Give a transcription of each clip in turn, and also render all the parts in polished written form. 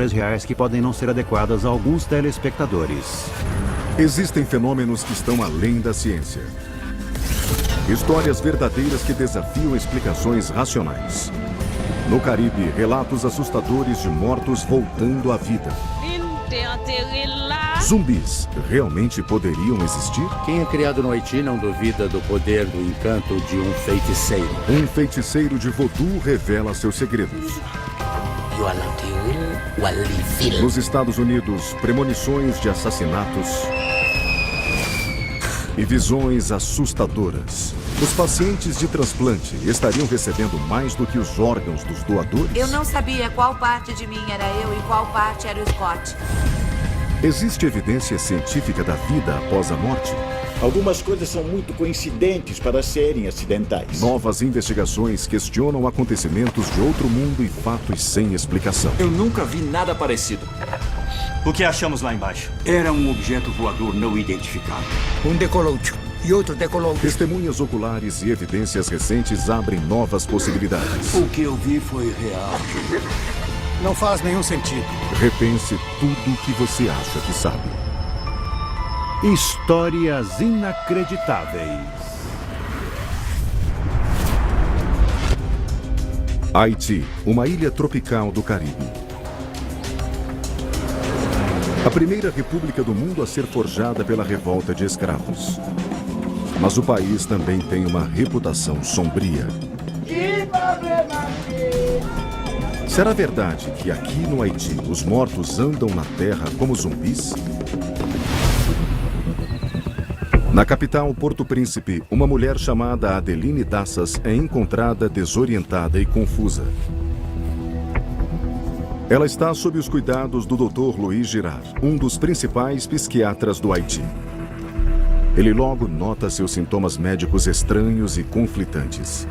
reais que podem não ser adequadas a alguns telespectadores. Existem fenômenos que estão além da ciência. Histórias verdadeiras que desafiam explicações racionais. No Caribe, relatos assustadores de mortos voltando à vida. Zumbis realmente poderiam existir? Quem é criado no Haiti não duvida do poder do encanto de um feiticeiro. Um feiticeiro de voodoo revela seus segredos. Nos Estados Unidos, premonições de assassinatos e visões assustadoras. Os pacientes de transplante estariam recebendo mais do que os órgãos dos doadores? Eu não sabia qual parte de mim era eu e qual parte era o Scott. Existe evidência científica da vida após a morte? Algumas coisas são muito coincidentes para serem acidentais. Novas investigações questionam acontecimentos de outro mundo e fatos sem explicação. Eu nunca vi nada parecido. O que achamos lá embaixo? Era um objeto voador não identificado. Um decolou e outro decolou. Testemunhas oculares e evidências recentes abrem novas possibilidades. O que eu vi foi real. Não faz nenhum sentido. Repense tudo o que você acha que sabe. Histórias inacreditáveis. Haiti, uma ilha tropical do Caribe. A primeira república do mundo a ser forjada pela revolta de escravos. Mas o país também tem uma reputação sombria. Será verdade que aqui no Haiti os mortos andam na terra como zumbis? Na capital, Porto Príncipe, uma mulher chamada Adeline Dassas é encontrada desorientada e confusa. Ela está sob os cuidados do Dr. Luiz Girard, um dos principais psiquiatras do Haiti. Ele logo nota seus sintomas médicos estranhos e conflitantes.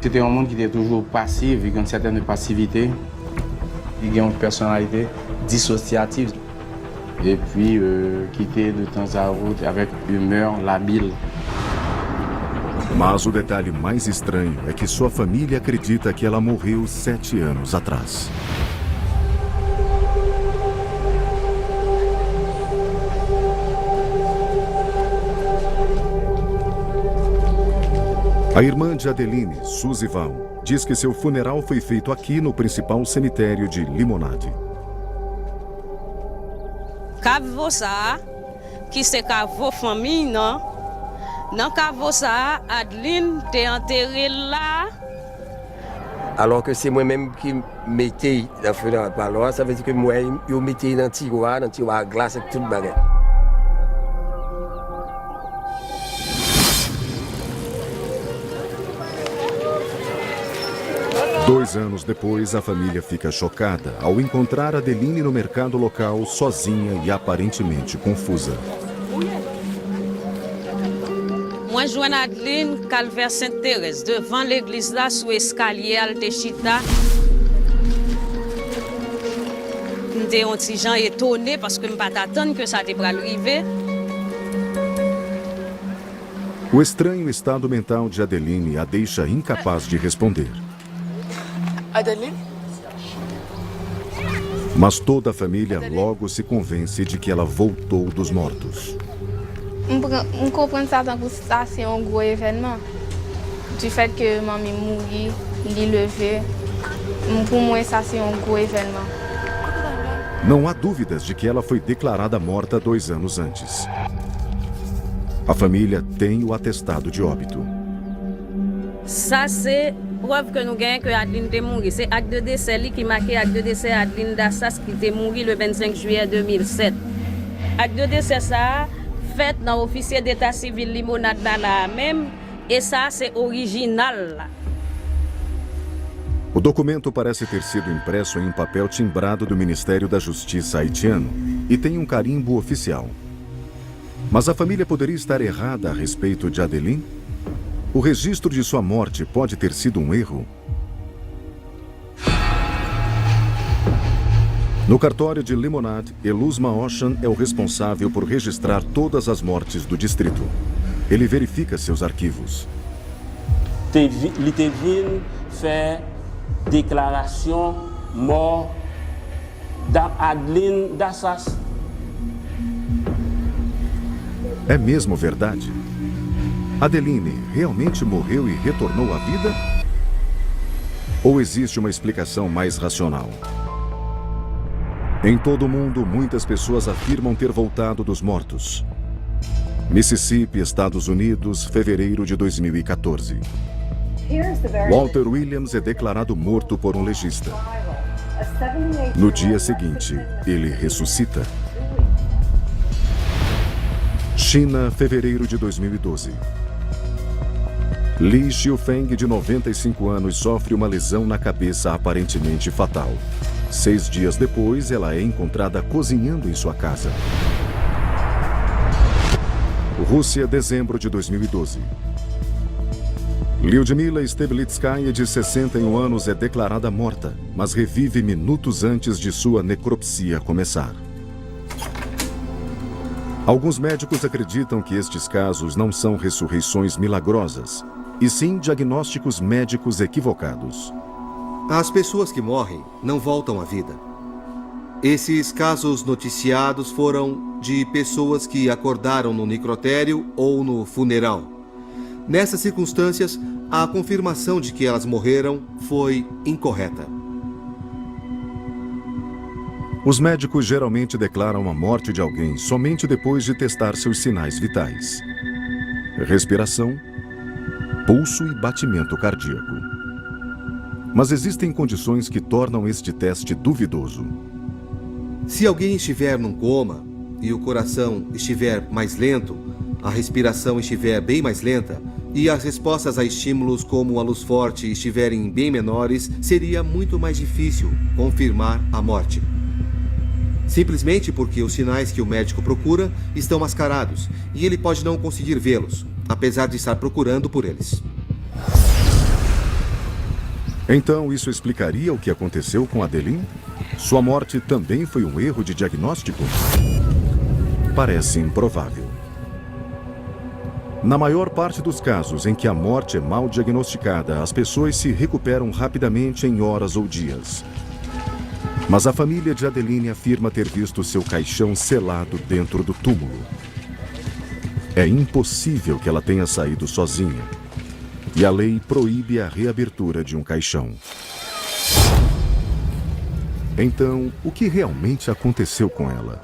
C'était un monde qui était toujours passif, avec une certaine passivité, avec une personnalité dissociative, et puis qui était de temps à autre avec humeur labile. Mas o detalhe mais estranho é que sua família acredita que ela morreu 7 anos atrás. A irmã de Adeline, Suzy Val, diz que seu funeral foi feito aqui no principal cemitério de Limonade. Cavo ça, qui c'est cavo famille, non? Non cavo ça, Adeline t'es enterré là. Alors que c'est moi-même qui mettais la funéraire par là, ça veut dire que moi, je mettais dans le tiroir à glace avec tout le bagage. Dois anos depois, a família fica chocada ao encontrar Adeline no mercado local, sozinha e aparentemente confusa. Moi, je joue Adeline, Calvaire Sainte-Thérèse, devant l'église là, sous escalier Altechita. J'étais un petit gens étonné parce que je ne pas attendre que ça te arriver. O estranho estado mental de Adeline a deixa incapaz de responder. Adeline? Mas toda a família logo se convence de que ela voltou dos mortos. On comprend ça tant que ça c'est un gros événement. Du fait que maman mourit, il levé. Pour moi ça c'est un gros événement. Não há dúvidas de que ela foi declarada morta 2 anos antes. A família tem o atestado de óbito. Ça c'est preuve que nous gagnons que Adeline est morte. C'est acte de décès qui marque acte de décès Adeline Dassas qui est morte le 25 juillet 2007. Acte de décès ça fait dans l'officier d'état civil Limonade là même et ça c'est original. O documento parece ter sido impresso em um papel timbrado do Ministério da Justiça haitiano e tem um carimbo oficial. Mas a família poderia estar errada a respeito de Adeline? O registro de sua morte pode ter sido um erro? No cartório de Limonade, Eluz Maochan é o responsável por registrar todas as mortes do distrito. Ele verifica seus arquivos. Ele te venu faire déclaration mort da Adeline Dassas. É mesmo verdade? Adeline realmente morreu e retornou à vida? Ou existe uma explicação mais racional? Em todo o mundo, muitas pessoas afirmam ter voltado dos mortos. Mississippi, Estados Unidos, fevereiro de 2014. Walter Williams é declarado morto por um legista. No dia seguinte, ele ressuscita. China, fevereiro de 2012. Li Xiufeng, de 95 anos, sofre uma lesão na cabeça aparentemente fatal. 6 dias depois, ela é encontrada cozinhando em sua casa. Rússia, dezembro de 2012. Lyudmila Steblitskaya, de 61 anos, é declarada morta, mas revive minutos antes de sua necropsia começar. Alguns médicos acreditam que estes casos não são ressurreições milagrosas, e sim diagnósticos médicos equivocados. As pessoas que morrem não voltam à vida. Esses casos noticiados foram de pessoas que acordaram no necrotério ou no funeral. Nessas circunstâncias, a confirmação de que elas morreram foi incorreta. Os médicos geralmente declaram a morte de alguém somente depois de testar seus sinais vitais: respiração, pulso e batimento cardíaco. Mas existem condições que tornam este teste duvidoso. Se alguém estiver num coma e o coração estiver mais lento, a respiração estiver bem mais lenta e as respostas a estímulos como a luz forte estiverem bem menores, seria muito mais difícil confirmar a morte. Simplesmente porque os sinais que o médico procura estão mascarados e ele pode não conseguir vê-los, apesar de estar procurando por eles. Então, isso explicaria o que aconteceu com Adeline? Sua morte também foi um erro de diagnóstico? Parece improvável. Na maior parte dos casos em que a morte é mal diagnosticada, as pessoas se recuperam rapidamente em horas ou dias. Mas a família de Adeline afirma ter visto seu caixão selado dentro do túmulo. É impossível que ela tenha saído sozinha. E a lei proíbe a reabertura de um caixão. Então, o que realmente aconteceu com ela?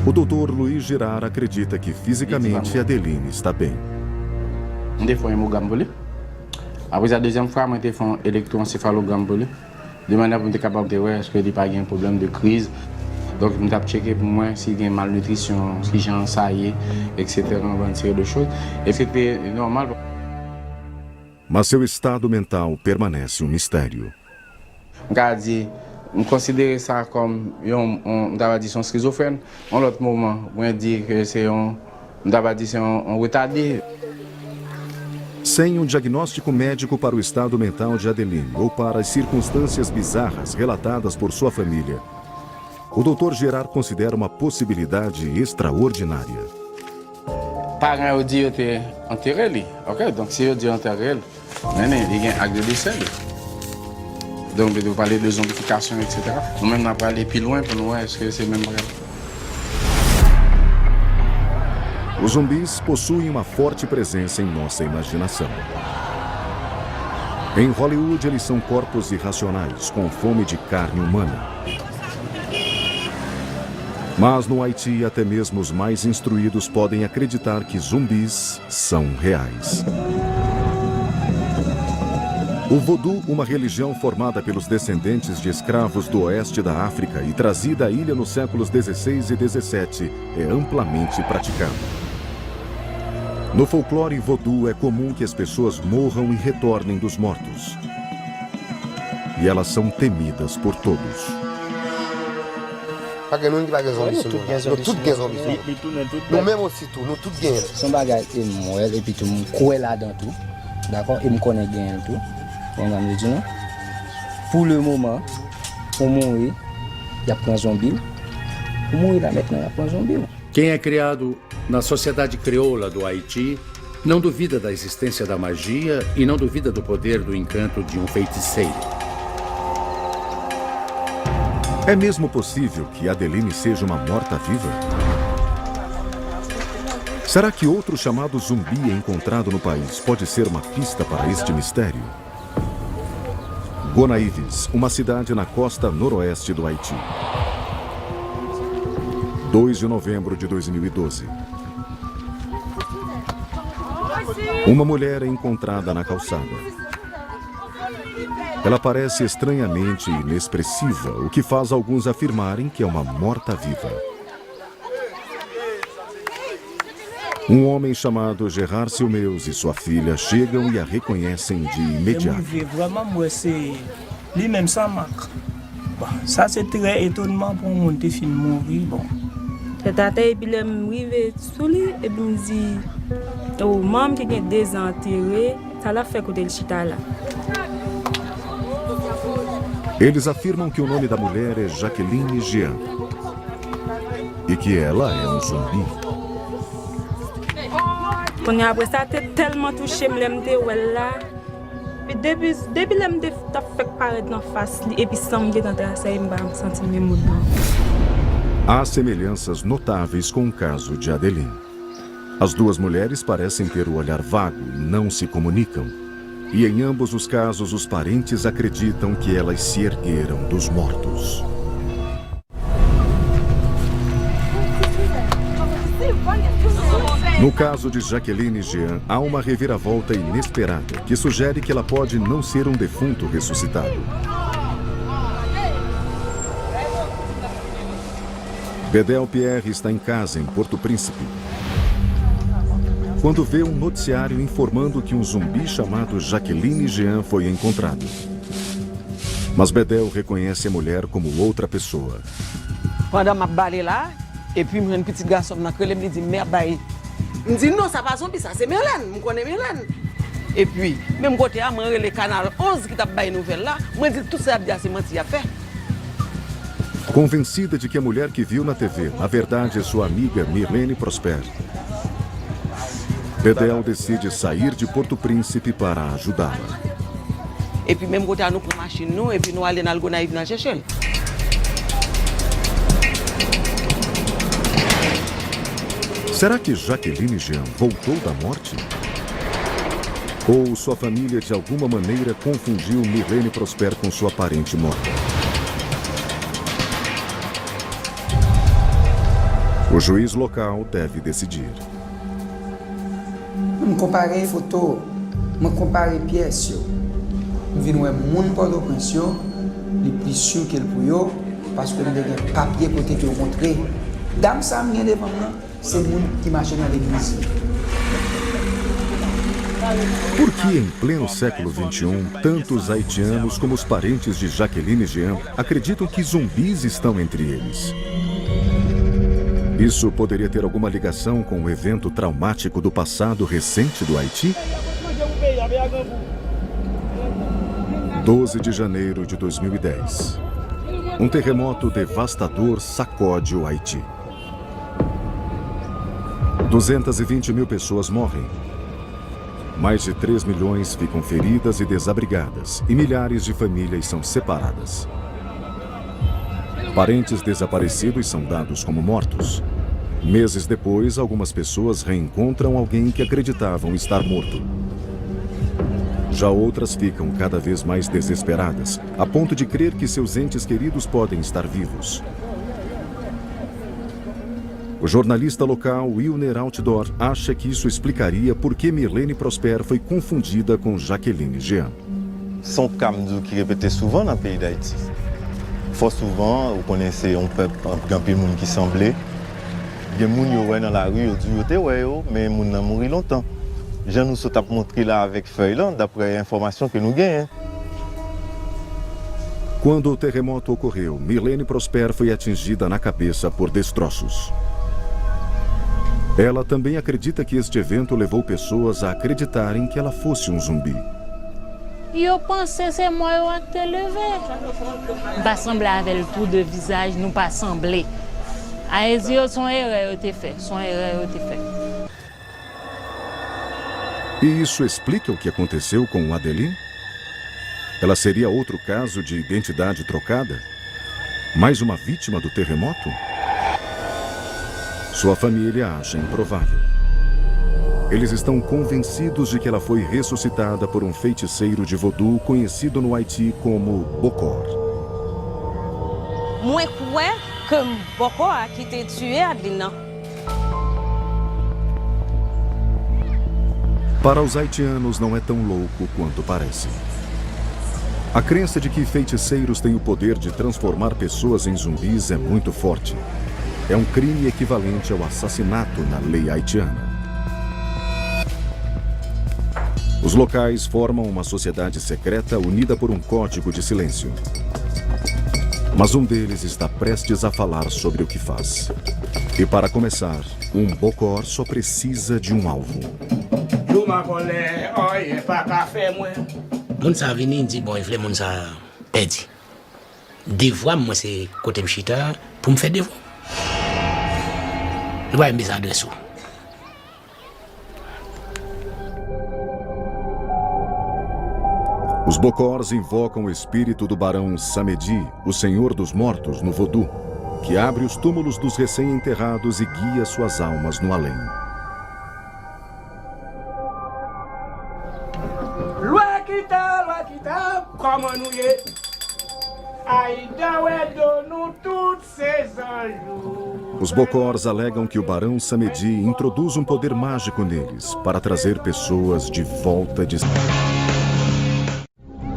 O Dr. Luiz Girard acredita que fisicamente Adeline está bem. J'ai fait un gambole. Après la deuxième fois, j'ai fait un électroencéphalogramme de manière pour être capable de voir est-ce qu'il n'y a pas un problème de crise. Donc, je vais checker pour moi s'il y a une malnutrition, si j'ai un saillie, etc. Une série de choses. Et c'était normal. Mas seu estado mental permanece um mistério. Je considère ça comme un schizophrène. En l'autre moment, je dis que c'est un retardé. Sem um diagnóstico médico para o estado mental de Adeline ou para as circunstâncias bizarras relatadas por sua família, o Dr. Girard considera uma possibilidade extraordinária. Parents ont dit que tu enterré. Ok, donc si on dit enterré, il y a un acte de décès. Donc, de parler de zombification, etc. Nous-mêmes, on va aller plus loin pour nous voir est-ce que c'est même vrai. Os zumbis possuem uma forte presença em nossa imaginação. Em Hollywood, eles são corpos irracionais, com fome de carne humana. Mas no Haiti, até mesmo os mais instruídos podem acreditar que zumbis são reais. O voodoo, uma religião formada pelos descendentes de escravos do oeste da África e trazida à ilha nos séculos XVI e XVII, é amplamente praticado. No folclore voodoo é comum que as pessoas morram e retornem dos mortos. E elas são temidas por todos. Nous même aussi tout, nous tous gagnons. Son bagage est mort et puis tout le monde croit là-dedans tout. D'accord? Et me connaît bien tout. On va me dire non. Pour le moment, pour mourir, il y a plein de zombies. Pour mourir là maintenant, il y a plein de zombies. Quem é criado na sociedade crioula do Haiti não duvida da existência da magia e não duvida do poder do encanto de um feiticeiro. É mesmo possível que Adeline seja uma morta-viva? Será que outro chamado zumbi encontrado no país pode ser uma pista para este mistério? Gonaíves, uma cidade na costa noroeste do Haiti. 2 de novembro de 2012. Uma mulher é encontrada na calçada. Ela parece estranhamente inexpressiva, o que faz alguns afirmarem que é uma morta-viva. Um homem chamado Gerard Silmeus e sua filha chegam e a reconhecem de imediato. Eles afirmam que o nome da mulher é Jacqueline Jean e que ela é um zumbi. Quando eu estava tellement touché, eu me lá. Depuis que eu fui parar na face, e puis sangue dans a saia, eu me senti mesmo. Há semelhanças notáveis com o caso de Adeline. As duas mulheres parecem ter o olhar vago e não se comunicam. E em ambos os casos, os parentes acreditam que elas se ergueram dos mortos. No caso de Jacqueline Jean, há uma reviravolta inesperada que sugere que ela pode não ser um defunto ressuscitado. Bedel Pierre está em casa em Porto Príncipe, quando vê um noticiário informando que um zumbi chamado Jacqueline Jean foi encontrado. Mas Bedel reconhece a mulher como outra pessoa. Quando eu me lá, e puis um petit garçom na crele me dit merde aí. Me dit non, ça pas zumbi, ça c'est Mélène, me connais Mélène. Et puis même côté à moi le canal 11 qui t'a baie nouvelle là, moi dit tout ça bien c'est menti a fait. Convencida de que a mulher que viu na TV, na verdade é sua amiga Mirlene Prosper, Bedel decide sair de Porto Príncipe para ajudá-la. E puis même côté à nous pour machine nous, et puis nous aller dans le Gonaïve dans chercher. Será que Jacqueline Jean voltou da morte? Ou sua família de alguma maneira confundiu Mirlene Prosper com sua parente morta? O juiz local deve decidir. Je compare photo, je compare pièces. Nous venons à mon Port-au-Prince, le plus sûr qu'il peut, parce que nous avons des papiers pour te montrer. Dame ça, devant moi, c'est le monde qui marche dans l'église. Por que, em pleno século XXI, tantos haitianos como os parentes de Jacqueline Jean acreditam que zumbis estão entre eles? Isso poderia ter alguma ligação com o evento traumático do passado recente do Haiti? 12 de janeiro de 2010. Um terremoto devastador sacode o Haiti. 220 mil pessoas morrem. Mais de 3 milhões ficam feridas e desabrigadas, e milhares de famílias são separadas. Parentes desaparecidos são dados como mortos. Meses depois, algumas pessoas reencontram alguém que acreditavam estar morto. Já outras ficam cada vez mais desesperadas, a ponto de crer que seus entes queridos podem estar vivos. O jornalista local Wilner Outdoor acha que isso explicaria por que Mirlene Prosper foi confundida com Jacqueline Jean. São casos que repetem souvent no país d'Haïti. Fort souvent, vous connaissez un peuple, un peu de monde qui semblait. Il y a des gens dans la rue, ils disent mais les gens ont mouru longtemps. Je nous sommes montré là avec feuille là, d'après l'information que nous gagnons. Quando o terremoto ocorreu, Mirlene Prosper foi atingida na cabeça por destroços. Ela também acredita que este evento levou pessoas a acreditarem que ela fosse um zumbi. Je pensais que c'est moi qui te levé. Pas sembler avec le tour de visage, nous pas sembler. Aí son erreur était fait, son erreur était fait. E isso explica o que aconteceu com Adeline? Ela seria outro caso de identidade trocada? Mais uma vítima do terremoto? Sua família acha improvável. Eles estão convencidos de que ela foi ressuscitada por um feiticeiro de voodoo conhecido no Haiti como Bokor. Moi crois que Bokor a quitté tué Adeline. Para os haitianos não é tão louco quanto parece. A crença de que feiticeiros têm o poder de transformar pessoas em zumbis é muito forte. É um crime equivalente ao assassinato na lei haitiana. Os locais formam uma sociedade secreta unida por um código de silêncio. Mas um deles está prestes a falar sobre o que faz. E para começar, um Bokor só precisa de um alvo. Moun sa vini di bon ifle moun sa pedi. Devwa moi c'est côté mchita pour me faire devwa. Il va me ça dessous. Os Bokors invocam o espírito do barão Samedi, o senhor dos mortos no voodoo, que abre os túmulos dos recém-enterrados e guia suas almas no além. Os Bokors alegam que o barão Samedi introduz um poder mágico neles para trazer pessoas de volta de...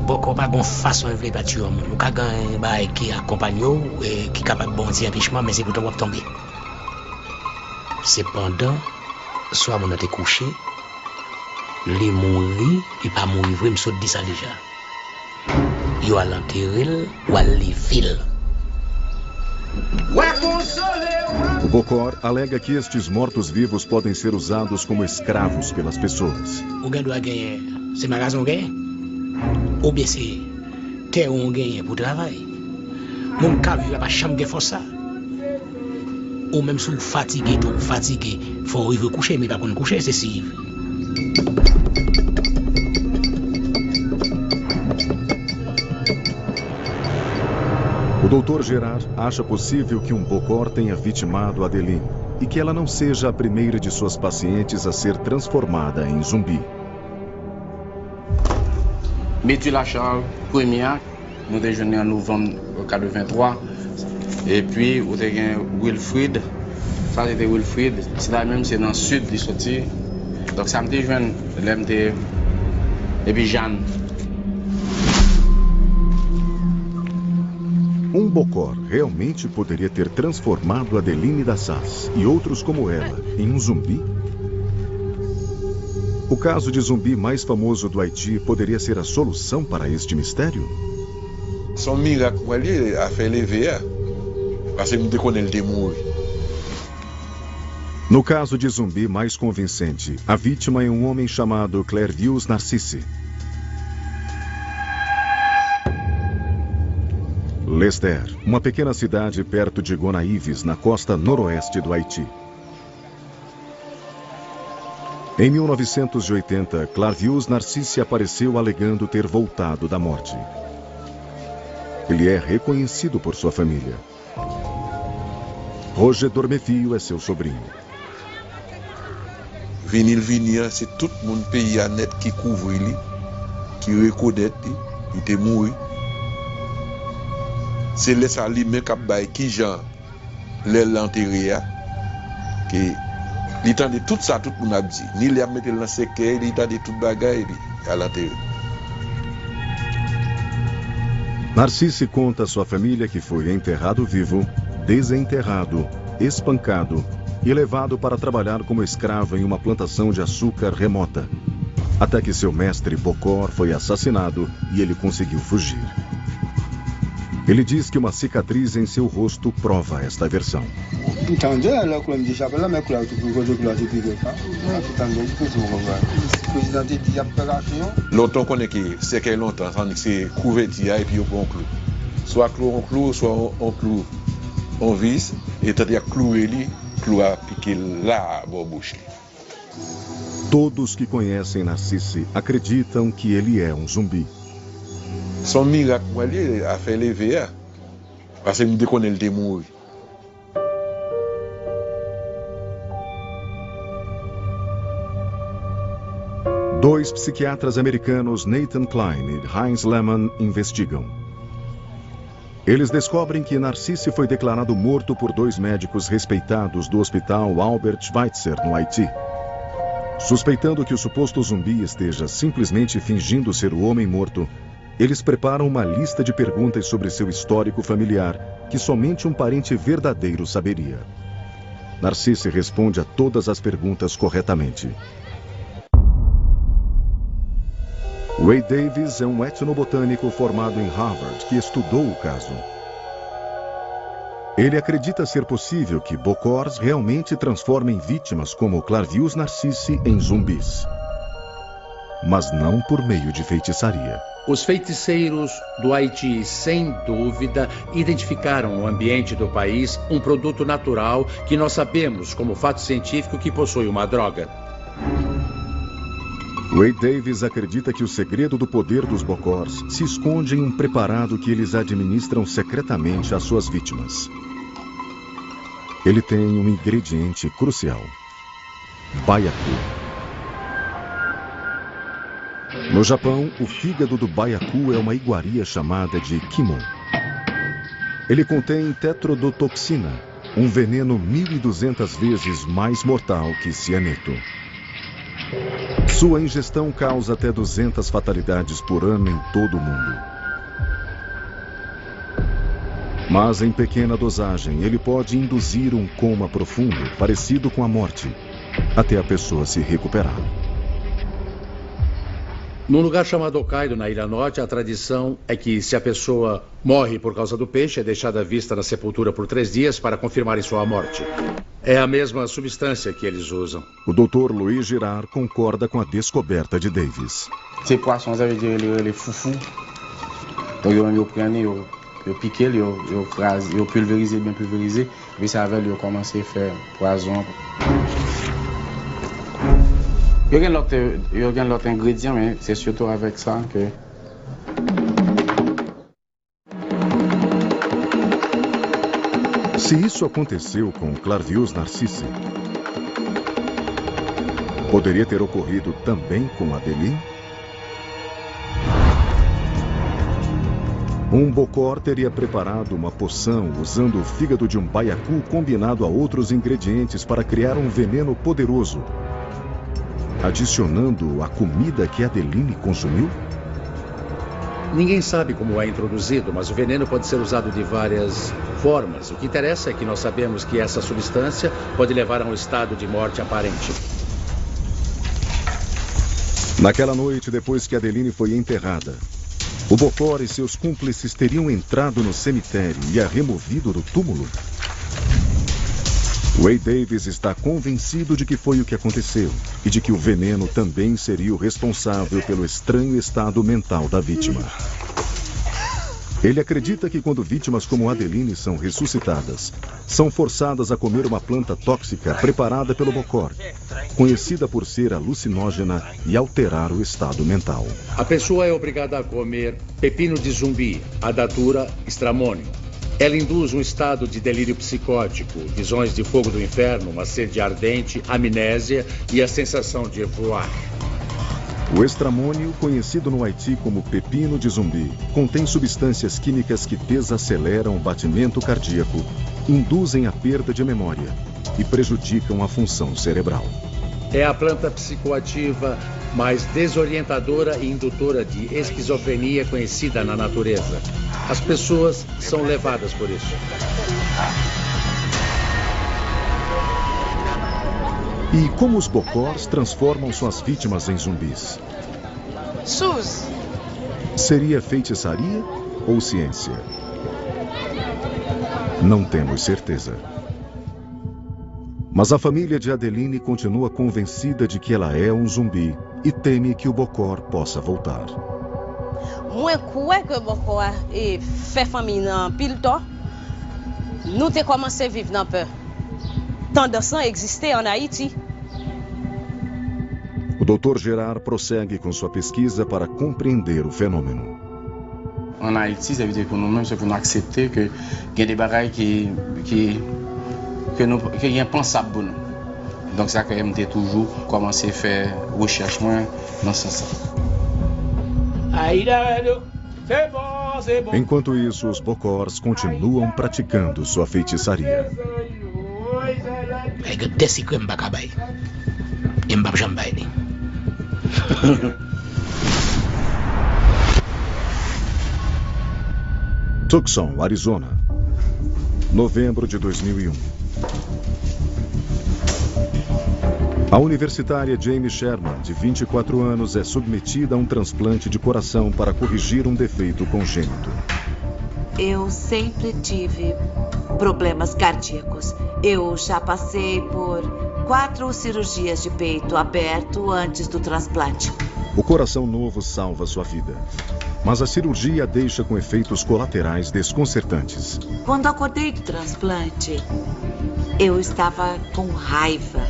Bokor pas gon façon de vle tuer moun. Ou ka gan bay qui accompagne et qui capable bon dire empêchement mais c'est pour tomber. Cependant, soit mon été couché, les mourir, il pas mourir vrai, me saute dit ça déjà. Yo à l'enterrer ou à lever. O Bokor alega que estes mortos-vivos podem ser usados como escravos pelas pessoas. O gars doit gagner, c'est magasin gagne. Ou bien c'est terre on gagne pour travail. Mon cas il pas chambre de force ça. Ou même sous fatigué, faut arriver coucher mais pas qu'on coucher c'est si. O Dr. Gerard acha possível que um Bokor tenha vitimado Adeline e que ela não seja a primeira de suas pacientes a ser transformada em zumbi. Metu Lachal, première, nous déjeunons en novembre 83. Et puis, vous avez Wilfried. Ça, c'était Wilfried. C'est la même, c'est dans le sud du sorti. Donc, ça me déjeune, l'MT. Et puis, Jeanne. Um Bokor realmente poderia ter transformado Adeline Dassas e outros como ela em um zumbi? O caso de zumbi mais famoso do Haiti poderia ser a solução para este mistério? Son miracle ali a fait lever, parce que nous connaissons le démon. No caso de zumbi mais convincente, a vítima é um homem chamado Clairvius Narcisse. Lester, uma pequena cidade perto de Gonaïves, na costa noroeste do Haiti. Em 1980, Clairvius Narcisse apareceu alegando ter voltado da morte. Ele é reconhecido por sua família. Roger Dormefio é seu sobrinho. Venir, c'est tout le monde pays à net qui couvre lui, qui reconnaît il était mort. C'est laisser lui même cap bail qui Jean l'enterrer que il t'a dit tout ça tout le monde a dit ni il a mettre dans séquelle il t'a dit toute bagaille à l'enterrer. Narcisse conta à sua família que foi enterrado vivo, desenterrado, espancado e levado para trabalhar como escravo em uma plantação de açúcar remota, até que seu mestre Bokor foi assassinado e ele conseguiu fugir. Ele diz que uma cicatriz em seu rosto prova esta versão. Longtemps qu'on est que c'est qu'il longtemps, c'est couverture et puis on clou. Soit clou on clou, soit on clou on vis et t'as dit clouer lui, clou a piquer là à bouche. Todos que conhecem Narcisse acreditam que ele é um zumbi. Son miracle a fait lever, Parce que me déconne le mourir. Dois psiquiatras americanos, Nathan Klein e Heinz Lehmann, investigam. Eles descobrem que Narcisse foi declarado morto por dois médicos respeitados do hospital Albert Schweitzer, no Haiti. Suspeitando que o suposto zumbi esteja simplesmente fingindo ser o homem morto, eles preparam uma lista de perguntas sobre seu histórico familiar que somente um parente verdadeiro saberia. Narcisse responde a todas as perguntas corretamente. Ray Davis é um etnobotânico formado em Harvard que estudou o caso. Ele acredita ser possível que bokors realmente transformem vítimas como Clavius Narcisse em zumbis. Mas não por meio de feitiçaria. Os feiticeiros do Haiti, sem dúvida, identificaram no ambiente do país um produto natural que nós sabemos como fato científico que possui uma droga. Ray Davis acredita que o segredo do poder dos bokors se esconde em um preparado que eles administram secretamente às suas vítimas. Ele tem um ingrediente crucial: baiacu. No Japão, o fígado do baiacu é uma iguaria chamada de kimon. Ele contém tetrodotoxina, um veneno 1.200 vezes mais mortal que cianeto. Sua ingestão causa até 200 fatalidades por ano em todo o mundo. Mas em pequena dosagem, ele pode induzir um coma profundo, parecido com a morte, até a pessoa se recuperar. Num lugar chamado Hokkaido, na Ilha Norte, a tradição é que se a pessoa morre por causa do peixe, é deixada à vista na sepultura por 3 dias para confirmarem sua morte. É a mesma substância que eles usam. O Dr. Louis Girard concorda com a descoberta de Davis. Ces poissons, ça veut dire les foufous. Donc, ils prennent, ils piquent, ils pulvérisent, bien pulvérisé. Puis, ça va, ils commencent à faire poison. Il y a d'autres ingrédients, mais c'est surtout avec ça que... Se isso aconteceu com Clavius Narcisse, poderia ter ocorrido também com Adeline? Um bokor teria preparado uma poção usando o fígado de um baiacu combinado a outros ingredientes para criar um veneno poderoso, adicionando à comida que Adeline consumiu? Ninguém sabe como é introduzido, mas o veneno pode ser usado de várias formas. O que interessa é que nós sabemos que essa substância pode levar a um estado de morte aparente. Naquela noite, depois que Adeline foi enterrada, o bokor e seus cúmplices teriam entrado no cemitério e a removido do túmulo? Ray Davis está convencido de que foi o que aconteceu e de que o veneno também seria o responsável pelo estranho estado mental da vítima. Ele acredita que quando vítimas como Adeline são ressuscitadas, são forçadas a comer uma planta tóxica preparada pelo bokor, conhecida por ser alucinógena e alterar o estado mental. A pessoa é obrigada a comer pepino de zumbi, a datura estramônio. Ela induz um estado de delírio psicótico, visões de fogo do inferno, uma sede ardente, amnésia e a sensação de voar. O estramônio, conhecido no Haiti como pepino de zumbi, contém substâncias químicas que desaceleram o batimento cardíaco, induzem a perda de memória e prejudicam a função cerebral. É a planta psicoativa mais desorientadora e indutora de esquizofrenia conhecida na natureza. As pessoas são levadas por isso. E como os bokors transformam suas vítimas em zumbis? SUS. Seria feitiçaria ou ciência? Não temos certeza. Mas a família de Adeline continua convencida de que ela é um zumbi e teme que o bokor possa voltar. Moi crois que bokor fait famille dans pile temps. Nous t'ai commencé à vivre dans peur. Tant de sang existait en Haïti. O Dr. Girard prossegue com sua pesquisa para compreender o fenômeno. en Haïti, ça veut dire que nous-mêmes, il faut nous accepter qu'il y a des bagailles qui est impensable pour nous. Donc ça quand même toujours commencer à faire recherche dans ce sens. Enquanto isso, os Bokors continuam praticando sua feitiçaria. Tucson, Arizona, novembro de 2001. A universitária Jamie Sherman, de 24 anos, é submetida a um transplante de coração para corrigir um defeito congênito. Eu sempre tive problemas cardíacos. Eu já passei por 4 cirurgias de peito aberto antes do transplante. O coração novo salva sua vida, mas a cirurgia a deixa com efeitos colaterais desconcertantes. Quando acordei do transplante, eu estava com raiva.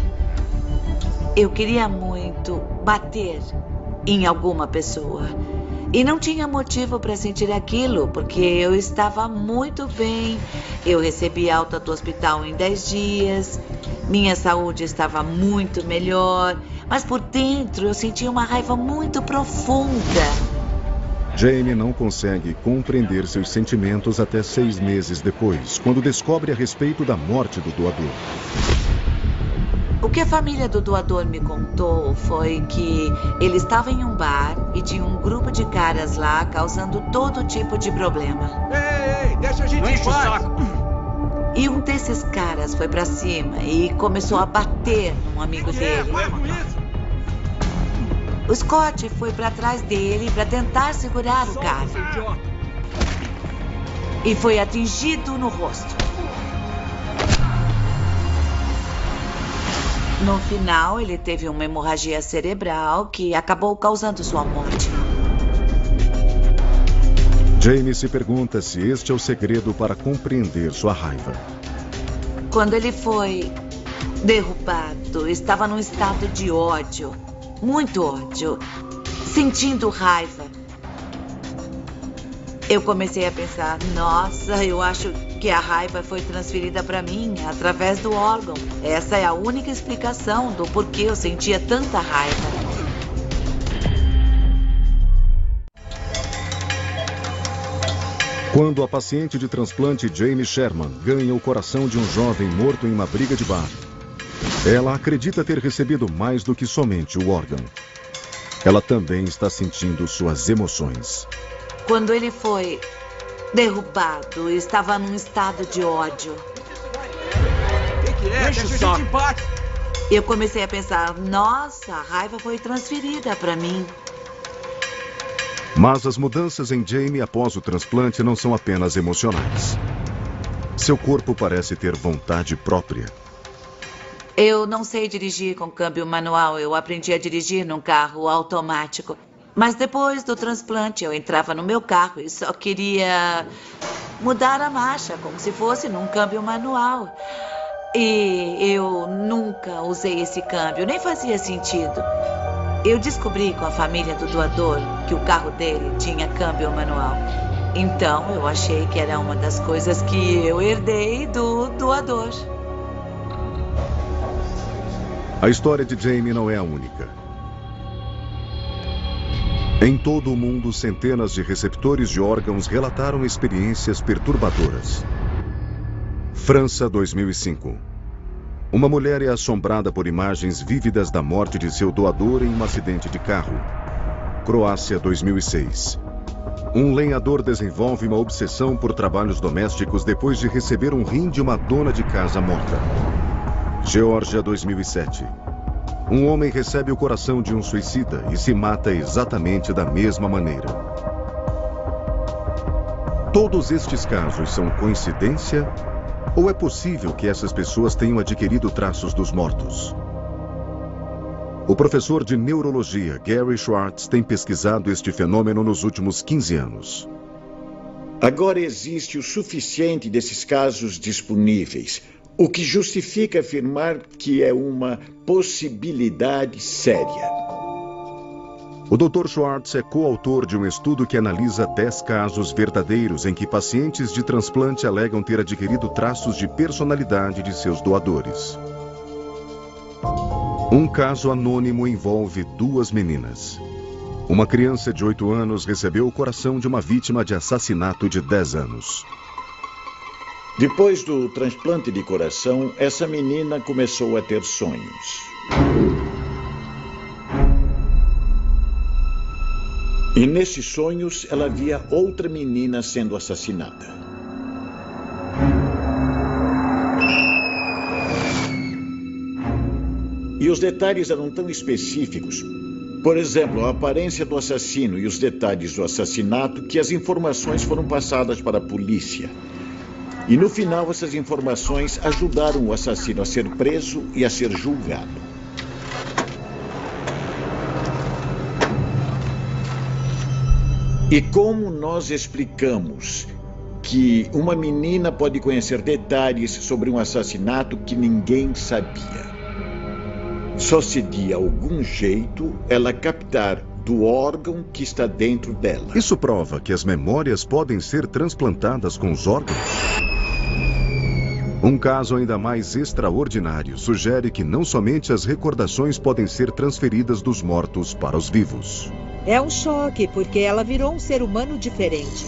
Eu queria muito bater em alguma pessoa. E não tinha motivo para sentir aquilo, porque eu estava muito bem. Eu recebi alta do hospital em 10 dias. Minha saúde estava muito melhor. Mas por dentro eu sentia uma raiva muito profunda. Jamie não consegue compreender seus sentimentos até 6 meses depois, quando descobre a respeito da morte do doador. O que a família do doador me contou foi que ele estava em um bar e tinha um grupo de caras lá causando todo tipo de problema. Ei, deixa a gente em paz! E um desses caras foi pra cima e começou a bater num amigo dele. O Scott foi pra trás dele pra tentar segurar o cara. E foi atingido no rosto. No final, ele teve uma hemorragia cerebral que acabou causando sua morte. Jamie se pergunta se este é o segredo para compreender sua raiva. Quando ele foi derrubado, estava num estado de ódio, muito ódio, sentindo raiva. Eu comecei a pensar, nossa, eu acho que a raiva foi transferida para mim através do órgão. Essa é a única explicação do porquê eu sentia tanta raiva. Quando a paciente de transplante Jamie Sherman ganha o coração de um jovem morto em uma briga de bar, ela acredita ter recebido mais do que somente o órgão. Ela também está sentindo suas emoções. Quando ele foi derrubado, estava num estado de ódio. Deixa a gente em paz! Eu comecei a pensar, nossa, a raiva foi transferida para mim. Mas as mudanças em Jamie após o transplante não são apenas emocionais. Seu corpo parece ter vontade própria. Eu não sei dirigir com câmbio manual, eu aprendi a dirigir num carro automático. Mas depois do transplante, eu entrava no meu carro e só queria mudar a marcha, como se fosse num câmbio manual. E eu nunca usei esse câmbio, nem fazia sentido. Eu descobri com a família do doador que o carro dele tinha câmbio manual. Então, eu achei que era uma das coisas que eu herdei do doador. A história de Jamie não é a única. Em todo o mundo, centenas de receptores de órgãos relataram experiências perturbadoras. França, 2005. Uma mulher é assombrada por imagens vívidas da morte de seu doador em um acidente de carro. Croácia, 2006. Um lenhador desenvolve uma obsessão por trabalhos domésticos depois de receber um rim de uma dona de casa morta. Geórgia, 2007. Um homem recebe o coração de um suicida e se mata exatamente da mesma maneira. Todos estes casos são coincidência? Ou é possível que essas pessoas tenham adquirido traços dos mortos? O professor de neurologia Gary Schwartz tem pesquisado este fenômeno nos últimos 15 anos. Agora existe o suficiente desses casos disponíveis, o que justifica afirmar que é uma possibilidade séria. O Dr. Schwartz é coautor de um estudo que analisa 10 casos verdadeiros em que pacientes de transplante alegam ter adquirido traços de personalidade de seus doadores. Um caso anônimo envolve 2 meninas. Uma criança de 8 anos recebeu o coração de uma vítima de assassinato de 10 anos. Depois do transplante de coração, essa menina começou a ter sonhos. E nesses sonhos, ela via outra menina sendo assassinada. E os detalhes eram tão específicos, por exemplo, a aparência do assassino e os detalhes do assassinato, que as informações foram passadas para a polícia. E no final, essas informações ajudaram o assassino a ser preso e a ser julgado. E como nós explicamos que uma menina pode conhecer detalhes sobre um assassinato que ninguém sabia? Só se de algum jeito ela captar do órgão que está dentro dela. Isso prova que as memórias podem ser transplantadas com os órgãos? Um caso ainda mais extraordinário sugere que não somente as recordações podem ser transferidas dos mortos para os vivos. É um choque, porque ela virou um ser humano diferente.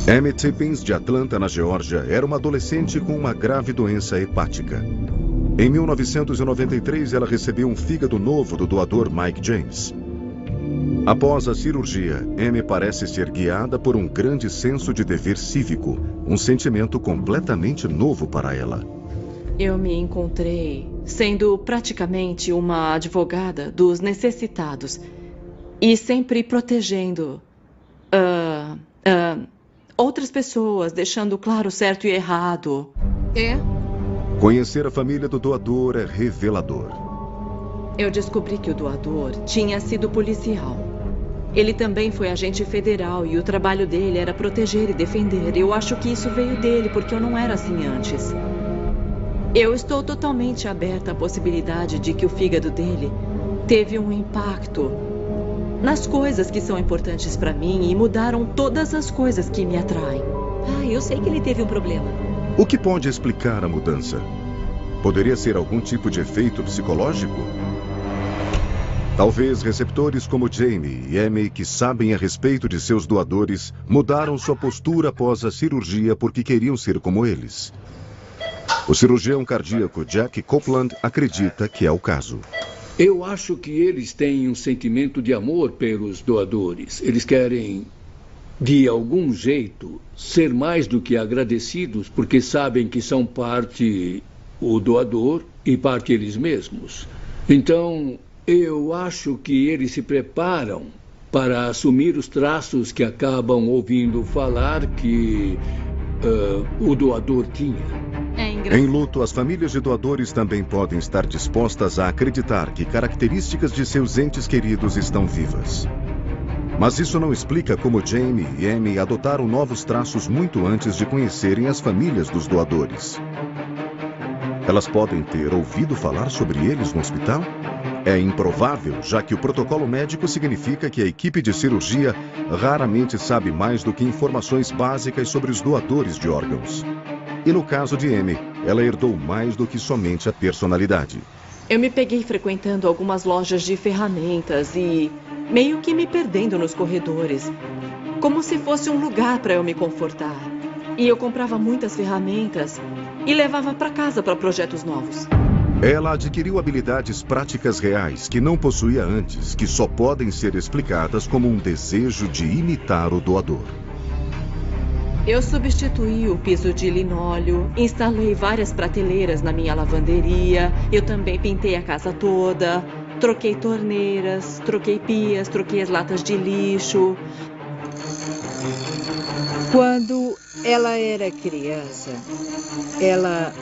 Amy Tippins, de Atlanta, na Geórgia, era uma adolescente com uma grave doença hepática. Em 1993, ela recebeu um fígado novo do doador Mike James. Após a cirurgia, Amy parece ser guiada por um grande senso de dever cívico, um sentimento completamente novo para ela. Eu me encontrei sendo praticamente uma advogada dos necessitados e sempre protegendo outras pessoas, deixando claro certo e errado. Conhecer a família do doador é revelador. Eu descobri que o doador tinha sido policial. Ele também foi agente federal e o trabalho dele era proteger e defender. Eu acho que isso veio dele, porque eu não era assim antes. Eu estou totalmente aberta à possibilidade de que o fígado dele teve um impacto nas coisas que são importantes para mim e mudaram todas as coisas que me atraem. Eu sei que ele teve um problema. O que pode explicar a mudança? Poderia ser algum tipo de efeito psicológico? Talvez receptores como Jamie e Amy, que sabem a respeito de seus doadores, mudaram sua postura após a cirurgia porque queriam ser como eles. O cirurgião cardíaco Jack Copeland acredita que é o caso. Eu acho que eles têm um sentimento de amor pelos doadores. Eles querem, de algum jeito, ser mais do que agradecidos, porque sabem que são parte o doador e parte eles mesmos. Então, eu acho que eles se preparam para assumir os traços que acabam ouvindo falar que o doador tinha. Em luto, as famílias de doadores também podem estar dispostas a acreditar que características de seus entes queridos estão vivas. Mas isso não explica como Jamie e Amy adotaram novos traços muito antes de conhecerem as famílias dos doadores. Elas podem ter ouvido falar sobre eles no hospital? É improvável, já que o protocolo médico significa que a equipe de cirurgia raramente sabe mais do que informações básicas sobre os doadores de órgãos. E no caso de Amy, ela herdou mais do que somente a personalidade. Eu me peguei frequentando algumas lojas de ferramentas e meio que me perdendo nos corredores, como se fosse um lugar para eu me confortar. E eu comprava muitas ferramentas e levava para casa para projetos novos. Ela adquiriu habilidades práticas reais que não possuía antes, que só podem ser explicadas como um desejo de imitar o doador. Eu substituí o piso de linóleo, instalei várias prateleiras na minha lavanderia, eu também pintei a casa toda, troquei torneiras, troquei pias, troquei as latas de lixo. Quando ela era criança, ela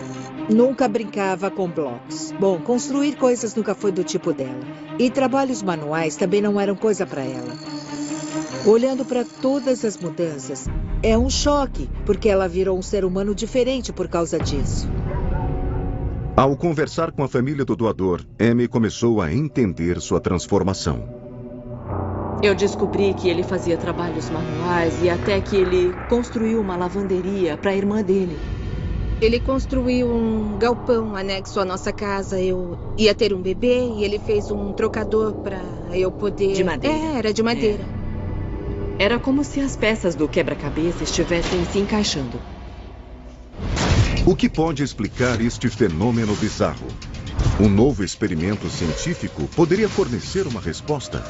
nunca brincava com blocos. Bom, construir coisas nunca foi do tipo dela. E trabalhos manuais também não eram coisa para ela. Olhando para todas as mudanças, é um choque, porque ela virou um ser humano diferente por causa disso. Ao conversar com a família do doador, Amy começou a entender sua transformação. Eu descobri que ele fazia trabalhos manuais e até que ele construiu uma lavanderia para a irmã dele. Ele construiu um galpão anexo à nossa casa. Eu ia ter um bebê e ele fez um trocador para eu poder... De madeira? Era de madeira. Era como se as peças do quebra-cabeça estivessem se encaixando. O que pode explicar este fenômeno bizarro? Um novo experimento científico poderia fornecer uma resposta.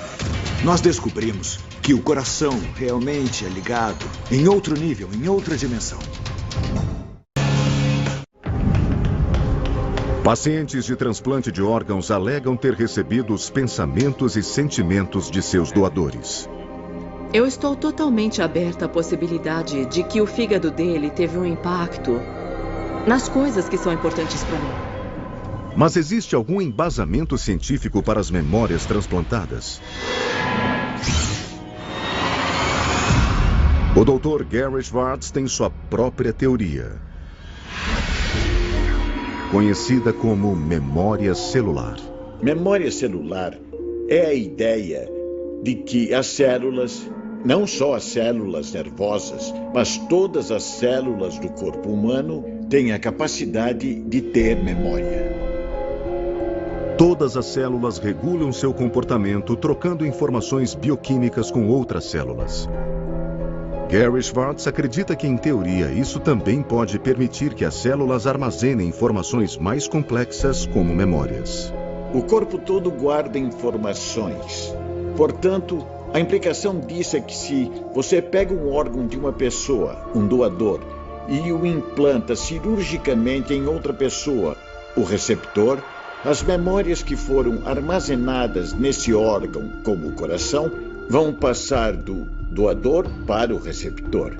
Nós descobrimos que o coração realmente é ligado em outro nível, em outra dimensão. Pacientes de transplante de órgãos alegam ter recebido os pensamentos e sentimentos de seus doadores. Eu estou totalmente aberta à possibilidade de que o fígado dele teve um impacto nas coisas que são importantes para mim. Mas existe algum embasamento científico para as memórias transplantadas? O Dr. Gary Schwartz tem sua própria teoria, conhecida como memória celular. Memória celular é a ideia de que as células, não só as células nervosas, mas todas as células do corpo humano têm a capacidade de ter memória. Todas as células regulam seu comportamento trocando informações bioquímicas com outras células. Gary Schwartz acredita que, em teoria, isso também pode permitir que as células armazenem informações mais complexas, como memórias. O corpo todo guarda informações. Portanto, a implicação disso é que se você pega um órgão de uma pessoa, um doador, e o implanta cirurgicamente em outra pessoa, o receptor, as memórias que foram armazenadas nesse órgão, como o coração, vão passar do doador para o receptor.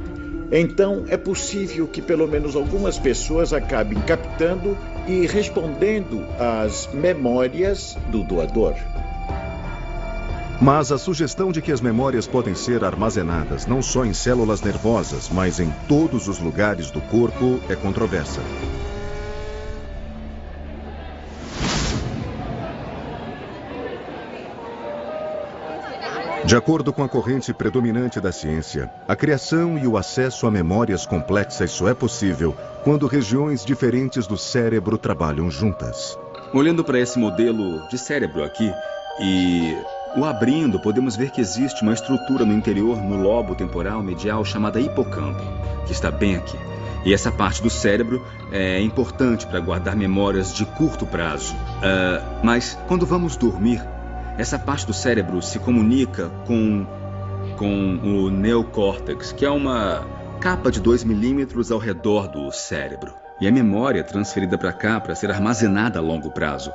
Então, é possível que pelo menos algumas pessoas acabem captando e respondendo às memórias do doador. Mas a sugestão de que as memórias podem ser armazenadas não só em células nervosas, mas em todos os lugares do corpo é controversa. De acordo com a corrente predominante da ciência, a criação e o acesso a memórias complexas só é possível quando regiões diferentes do cérebro trabalham juntas. Olhando para esse modelo de cérebro aqui e o abrindo, podemos ver que existe uma estrutura no interior, no lobo temporal medial, chamada hipocampo, que está bem aqui. E essa parte do cérebro é importante para guardar memórias de curto prazo. Mas quando vamos dormir, essa parte do cérebro se comunica com o neocórtex, que é uma capa de 2 milímetros ao redor do cérebro. E a memória é transferida para cá para ser armazenada a longo prazo.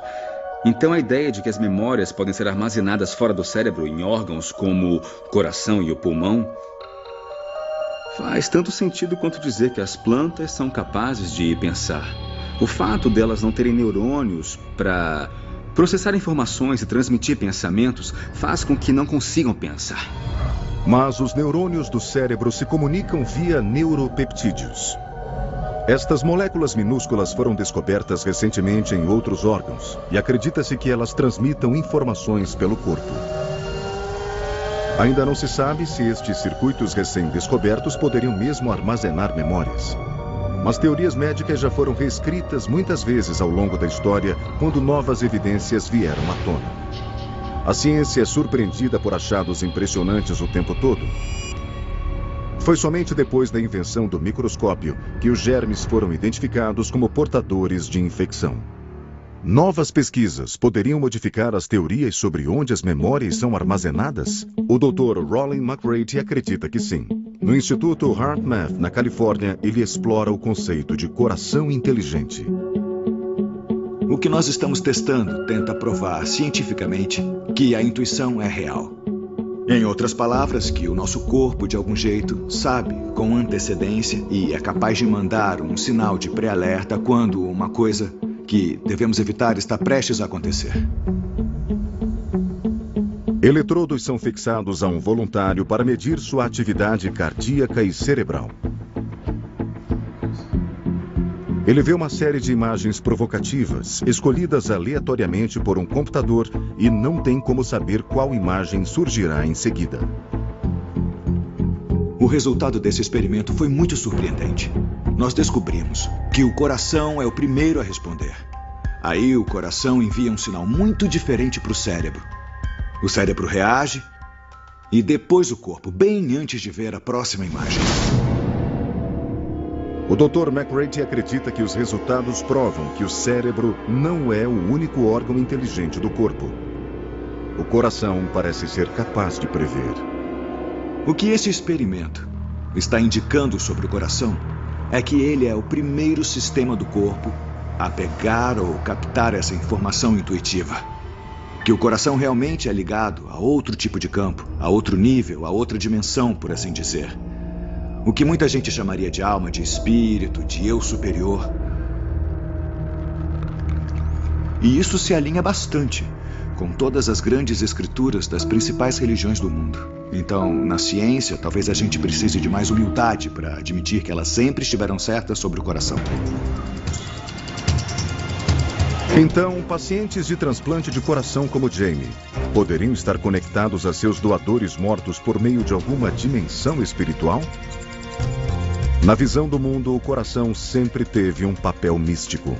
Então a ideia de que as memórias podem ser armazenadas fora do cérebro, em órgãos como o coração e o pulmão, faz tanto sentido quanto dizer que as plantas são capazes de pensar. O fato delas não terem neurônios para processar informações e transmitir pensamentos faz com que não consigam pensar. Mas os neurônios do cérebro se comunicam via neuropeptídeos. Estas moléculas minúsculas foram descobertas recentemente em outros órgãos e acredita-se que elas transmitam informações pelo corpo. Ainda não se sabe se estes circuitos recém-descobertos poderiam mesmo armazenar memórias. Mas teorias médicas já foram reescritas muitas vezes ao longo da história quando novas evidências vieram à tona. A ciência é surpreendida por achados impressionantes o tempo todo. Foi somente depois da invenção do microscópio que os germes foram identificados como portadores de infecção. Novas pesquisas poderiam modificar as teorias sobre onde as memórias são armazenadas? O Dr. Rollin McRae acredita que sim. No Instituto HeartMath, na Califórnia, ele explora o conceito de coração inteligente. O que nós estamos testando tenta provar cientificamente que a intuição é real. Em outras palavras, que o nosso corpo, de algum jeito, sabe com antecedência e é capaz de mandar um sinal de pré-alerta quando uma coisa que devemos evitar está prestes a acontecer. Eletrodos são fixados a um voluntário para medir sua atividade cardíaca e cerebral. Ele vê uma série de imagens provocativas, escolhidas aleatoriamente por um computador, e não tem como saber qual imagem surgirá em seguida. O resultado desse experimento foi muito surpreendente. Nós descobrimos que o coração é o primeiro a responder. Aí o coração envia um sinal muito diferente para o cérebro. O cérebro reage e depois o corpo, bem antes de ver a próxima imagem. O Dr. McRae acredita que os resultados provam que o cérebro não é o único órgão inteligente do corpo. O coração parece ser capaz de prever. O que esse experimento está indicando sobre o coração é que ele é o primeiro sistema do corpo a pegar ou captar essa informação intuitiva. Que o coração realmente é ligado a outro tipo de campo, a outro nível, a outra dimensão, por assim dizer. O que muita gente chamaria de alma, de espírito, de eu superior. E isso se alinha bastante com todas as grandes escrituras das principais religiões do mundo. Então, na ciência, talvez a gente precise de mais humildade para admitir que elas sempre estiveram certas sobre o coração. Então, pacientes de transplante de coração como Jamie poderiam estar conectados a seus doadores mortos por meio de alguma dimensão espiritual? Na visão do mundo, o coração sempre teve um papel místico.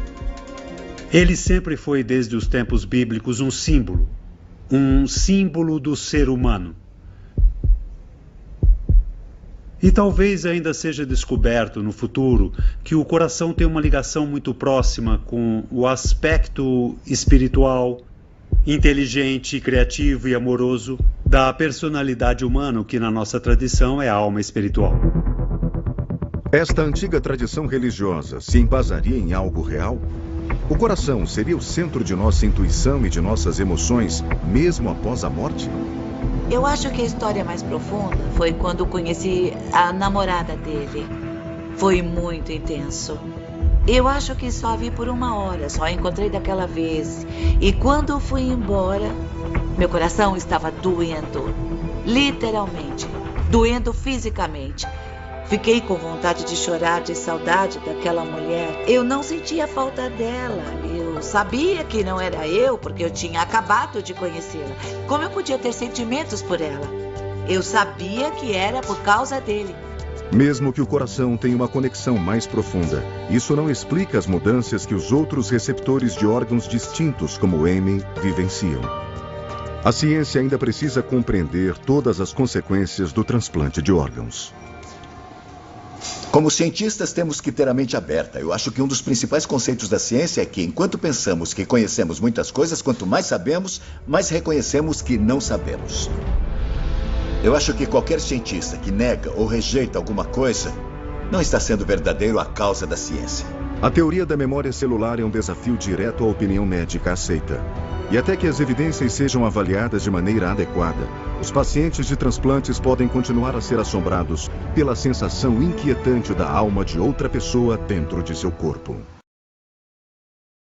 Ele sempre foi, desde os tempos bíblicos, um símbolo do ser humano. E talvez ainda seja descoberto no futuro que o coração tem uma ligação muito próxima com o aspecto espiritual, inteligente, criativo e amoroso da personalidade humana, o que na nossa tradição é a alma espiritual. Esta antiga tradição religiosa se embasaria em algo real? O coração seria o centro de nossa intuição e de nossas emoções, mesmo após a morte? Eu acho que a história mais profunda foi quando conheci a namorada dele. Foi muito intenso. Eu acho que só a vi por 1 hora, só a encontrei daquela vez. E quando fui embora, meu coração estava doendo. Literalmente. Doendo fisicamente. Fiquei com vontade de chorar de saudade daquela mulher. Eu não sentia falta dela. Eu sabia que não era eu, porque eu tinha acabado de conhecê-la. Como eu podia ter sentimentos por ela? Eu sabia que era por causa dele. Mesmo que o coração tenha uma conexão mais profunda, isso não explica as mudanças que os outros receptores de órgãos distintos, como Amy, vivenciam. A ciência ainda precisa compreender todas as consequências do transplante de órgãos. Como cientistas, temos que ter a mente aberta. Eu acho que um dos principais conceitos da ciência é que, enquanto pensamos que conhecemos muitas coisas, quanto mais sabemos, mais reconhecemos que não sabemos. Eu acho que qualquer cientista que nega ou rejeita alguma coisa não está sendo verdadeiro à causa da ciência. A teoria da memória celular é um desafio direto à opinião médica aceita. E até que as evidências sejam avaliadas de maneira adequada, os pacientes de transplantes podem continuar a ser assombrados pela sensação inquietante da alma de outra pessoa dentro de seu corpo.